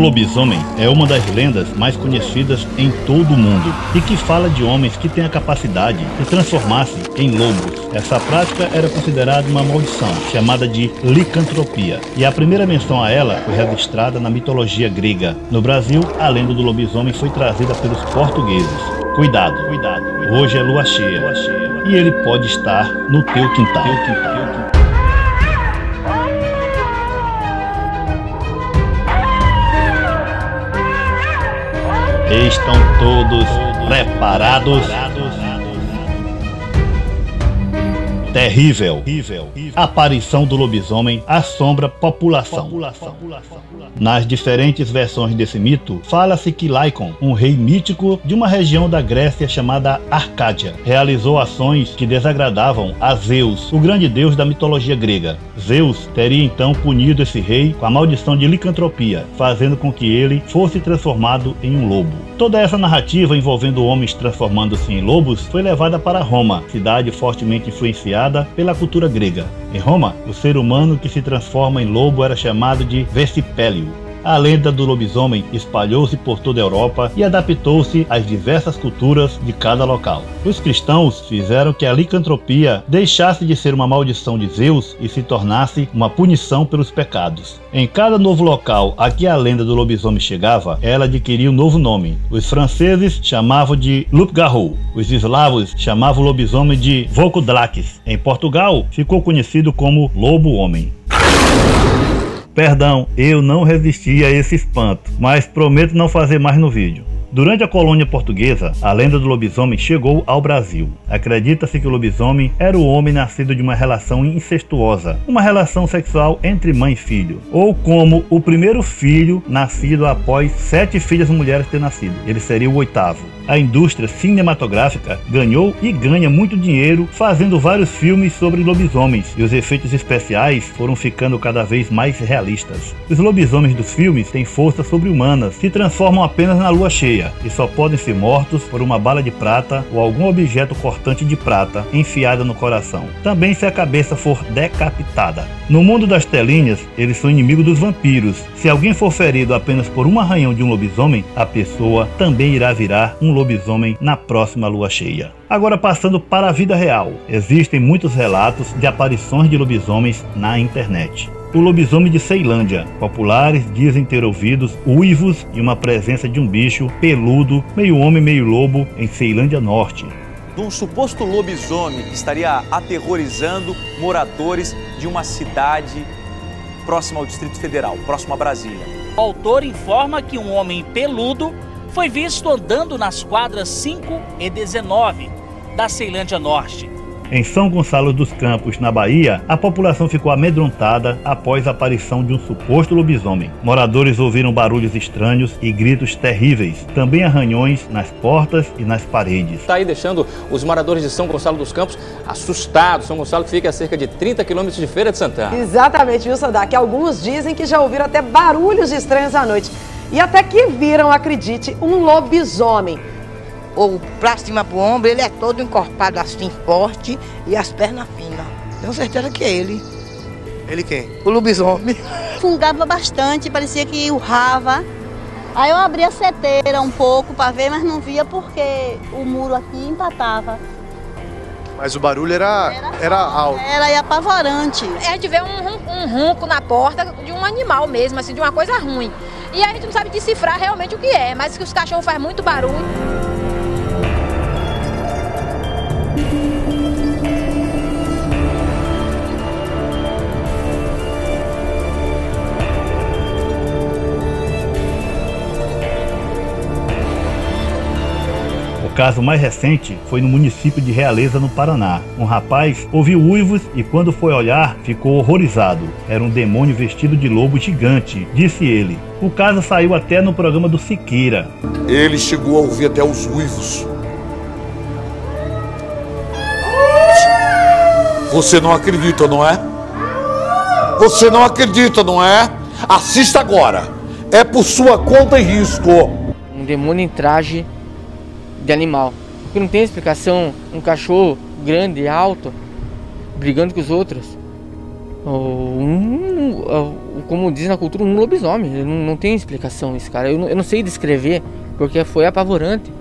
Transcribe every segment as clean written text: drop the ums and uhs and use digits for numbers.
lobisomem é uma das lendas mais conhecidas em todo o mundo e que fala de homens que têm a capacidade de transformar-se em lobos. Essa prática era considerada uma maldição, chamada de licantropia, e a primeira menção a ela foi registrada na mitologia grega. No Brasil, a lenda do lobisomem foi trazida pelos portugueses. Cuidado, hoje é lua cheia e ele pode estar no teu quintal. Estão todos preparados? Terrível. A aparição do lobisomem assombra a população. Nas diferentes versões desse mito, fala-se que Lycon, um rei mítico de uma região da Grécia chamada Arcádia, realizou ações que desagradavam a Zeus, o grande deus da mitologia grega. Zeus teria então punido esse rei com a maldição de licantropia, fazendo com que ele fosse transformado em um lobo. Toda essa narrativa envolvendo homens transformando-se em lobos foi levada para Roma, cidade fortemente influenciada pela cultura grega. Em Roma, o ser humano que se transforma em lobo era chamado de Vesipélio. A lenda do lobisomem espalhou-se por toda a Europa e adaptou-se às diversas culturas de cada local. Os cristãos fizeram que a licantropia deixasse de ser uma maldição de Zeus e se tornasse uma punição pelos pecados. Em cada novo local a que a lenda do lobisomem chegava, ela adquiria um novo nome. Os franceses chamavam de loup-garou, os eslavos chamavam o lobisomem de Volkodrakis. Em Portugal, ficou conhecido como lobo-homem. Perdão, eu não resisti a esse espanto, mas prometo não fazer mais no vídeo. Durante a colônia portuguesa, a lenda do lobisomem chegou ao Brasil. Acredita-se que o lobisomem era o homem nascido de uma relação incestuosa, uma relação sexual entre mãe e filho, ou como o primeiro filho nascido após 7 filhas mulheres ter nascido. Ele seria o 8º. A indústria cinematográfica ganhou e ganha muito dinheiro fazendo vários filmes sobre lobisomens, e os efeitos especiais foram ficando cada vez mais realistas. Os lobisomens dos filmes têm forças sobre-humanas, se transformam apenas na lua cheia e só podem ser mortos por uma bala de prata ou algum objeto cortante de prata enfiada no coração. Também se a cabeça for decapitada. No mundo das telinhas, eles são inimigos dos vampiros. Se alguém for ferido apenas por um arranhão de um lobisomem, a pessoa também irá virar um lobisomem na próxima lua cheia. Agora passando para a vida real. Existem muitos relatos de aparições de lobisomens na internet. O lobisomem de Ceilândia. Populares dizem ter ouvido uivos e uma presença de um bicho peludo, meio homem, meio lobo, em Ceilândia Norte. De um suposto lobisomem que estaria aterrorizando moradores de uma cidade próxima ao Distrito Federal, próximo a Brasília. O autor informa que um homem peludo foi visto andando nas quadras 5 e 19 da Ceilândia Norte. Em São Gonçalo dos Campos, na Bahia, a população ficou amedrontada após a aparição de um suposto lobisomem. Moradores ouviram barulhos estranhos e gritos terríveis, também arranhões nas portas e nas paredes. Está aí deixando os moradores de São Gonçalo dos Campos assustados. São Gonçalo que fica a cerca de 30 quilômetros de Feira de Santana. Exatamente, viu, Sadá? Que alguns dizem que já ouviram até barulhos estranhos à noite. E até que viram, acredite, um lobisomem. Ou pra cima pro ombro, ele é todo encorpado assim, forte, e as pernas finas. Tenho certeza que é ele. Ele quem? O lobisomem. Fungava bastante, parecia que urrava. Aí eu abri a seteira um pouco para ver, mas não via porque o muro aqui empatava. Mas o barulho era alto. Era apavorante. A gente vê um ronco na porta de um animal mesmo, assim, de uma coisa ruim. E a gente não sabe decifrar realmente o que é, mas que os cachorros fazem muito barulho. O caso mais recente foi no município de Realeza, no Paraná. Um rapaz ouviu uivos e quando foi olhar, ficou horrorizado. Era um demônio vestido de lobo gigante, disse ele. O caso saiu até no programa do Siqueira. Ele chegou a ouvir até os uivos. Você não acredita, não é? Você não acredita, não é? Assista agora. É por sua conta e risco. Um demônio em traje de animal. Porque não tem explicação um cachorro grande, alto, brigando com os outros. Como diz na cultura, um lobisomem. Não tem explicação isso, cara. Eu não sei descrever, porque foi apavorante.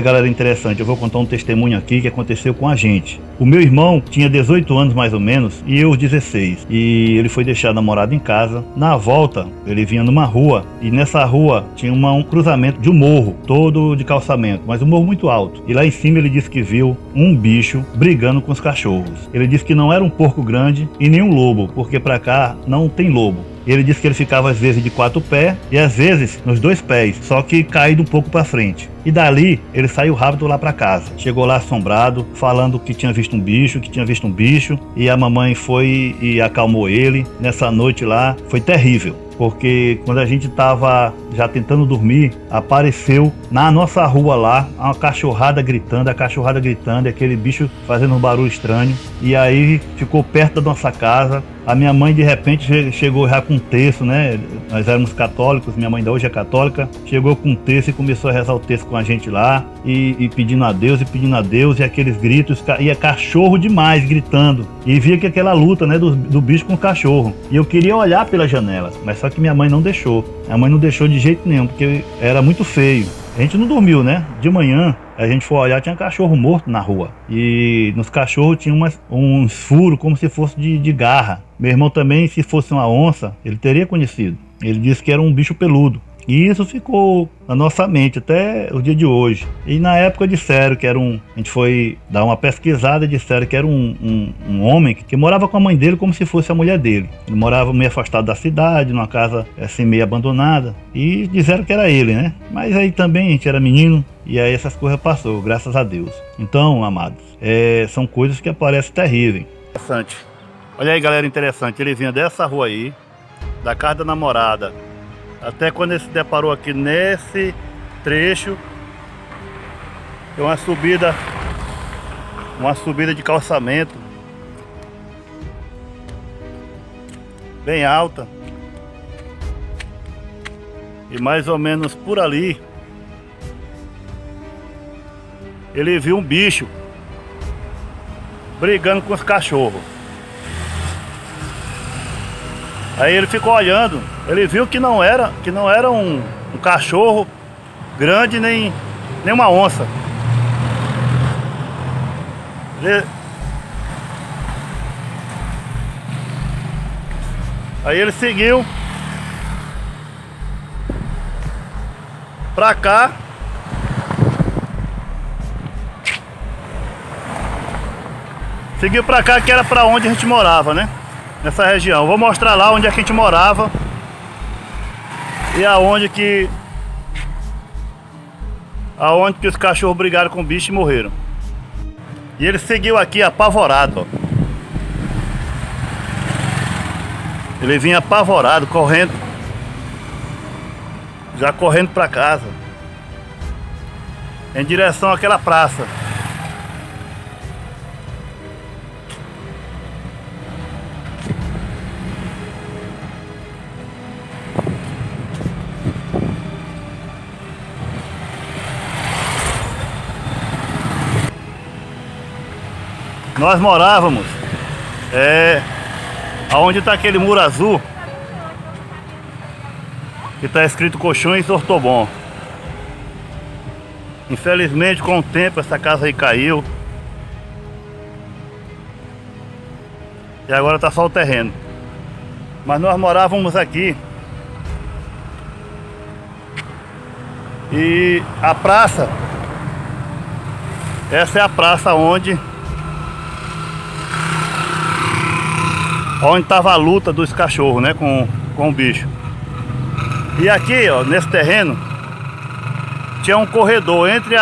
Galera, interessante, eu vou contar um testemunho aqui que aconteceu com a gente. O meu irmão tinha 18 anos mais ou menos e eu 16. E ele foi deixar a namorada em casa. Na volta, ele vinha numa rua e nessa rua tinha um cruzamento de um morro, todo de calçamento, mas um morro muito alto. E lá em cima ele disse que viu um bicho brigando com os cachorros. Ele disse que não era um porco grande e nem um lobo, porque pra cá não tem lobo. Ele disse que ele ficava às vezes de 4 pés e às vezes nos 2 pés, só que caído um pouco para frente. E dali ele saiu rápido lá para casa. Chegou lá assombrado, falando que tinha visto um bicho, e a mamãe foi e acalmou ele. Nessa noite lá foi terrível, porque quando a gente tava já tentando dormir, apareceu na nossa rua lá uma cachorrada gritando, e aquele bicho fazendo um barulho estranho. E aí ficou perto da nossa casa. A minha mãe de repente chegou já com um terço, né? Nós éramos católicos, minha mãe ainda hoje é católica. Chegou com um terço e começou a rezar o terço com a gente lá. E pedindo a Deus, e aqueles gritos. E é cachorro demais gritando. E via que aquela luta, né, do bicho com o cachorro. E eu queria olhar pela janela, mas só que minha mãe não deixou. A mãe não deixou de jeito nenhum, porque era muito feio. A gente não dormiu, né? De manhã, a gente foi olhar, tinha cachorro morto na rua. E nos cachorros tinha uns furos como se fosse de garra. Meu irmão também, se fosse uma onça, ele teria conhecido. Ele disse que era um bicho peludo. E isso ficou na nossa mente até o dia de hoje. E na época disseram que era a gente foi dar uma pesquisada e disseram que era um homem que morava com a mãe dele como se fosse a mulher dele. Ele morava meio afastado da cidade, numa casa assim meio abandonada. E disseram que era ele, né? Mas aí também a gente era menino e aí essas coisas passou, graças a Deus. Então, amados, são coisas que aparecem terríveis. Interessante. Olha aí, galera, interessante. Ele vinha dessa rua aí, da casa da namorada, até quando ele se deparou aqui nesse trecho, tem uma subida de calçamento bem alta, e mais ou menos por ali ele viu um bicho brigando com os cachorros. Aí ele ficou olhando, ele viu que não era um cachorro grande nem uma onça. Aí ele seguiu pra cá. Seguiu pra cá, que era pra onde a gente morava, né? Nessa região. Eu vou mostrar lá onde é que a gente morava e aonde que os cachorros brigaram com o bicho e morreram. E ele seguiu aqui apavorado, ó. Ele vinha apavorado, correndo, já correndo para casa, em direção àquela praça. Nós morávamos aonde está aquele muro azul que está escrito Colchões Ortobon. Infelizmente, com o tempo, essa casa aí caiu e agora está só o terreno. Mas nós morávamos aqui e a praça, essa é a praça onde estava a luta dos cachorros, né, com o bicho. E aqui, ó, nesse terreno tinha um corredor entre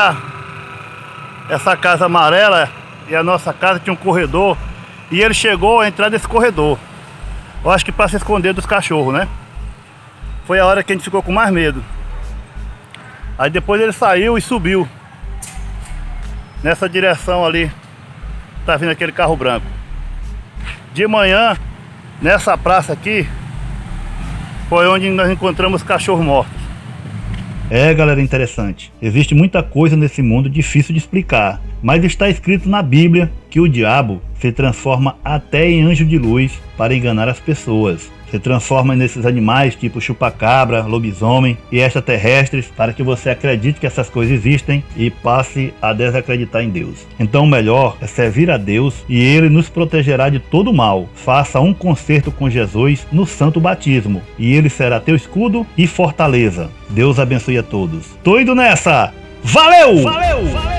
essa casa amarela e a nossa casa, tinha um corredor, e ele chegou a entrar nesse corredor. Eu acho que para se esconder dos cachorros, né? Foi a hora que a gente ficou com mais medo. Aí depois ele saiu e subiu nessa direção ali. Tá vindo aquele carro branco. De manhã, nessa praça aqui, foi onde nós encontramos cachorros mortos. Galera, interessante. Existe muita coisa nesse mundo difícil de explicar, mas está escrito na Bíblia que o diabo se transforma até em anjo de luz para enganar as pessoas. Se transforma nesses animais tipo chupacabra, lobisomem e extraterrestres para que você acredite que essas coisas existem e passe a desacreditar em Deus. Então o melhor é servir a Deus e Ele nos protegerá de todo mal. Faça um concerto com Jesus no santo batismo e Ele será teu escudo e fortaleza. Deus abençoe a todos. Tô indo nessa! Valeu! Valeu! Valeu!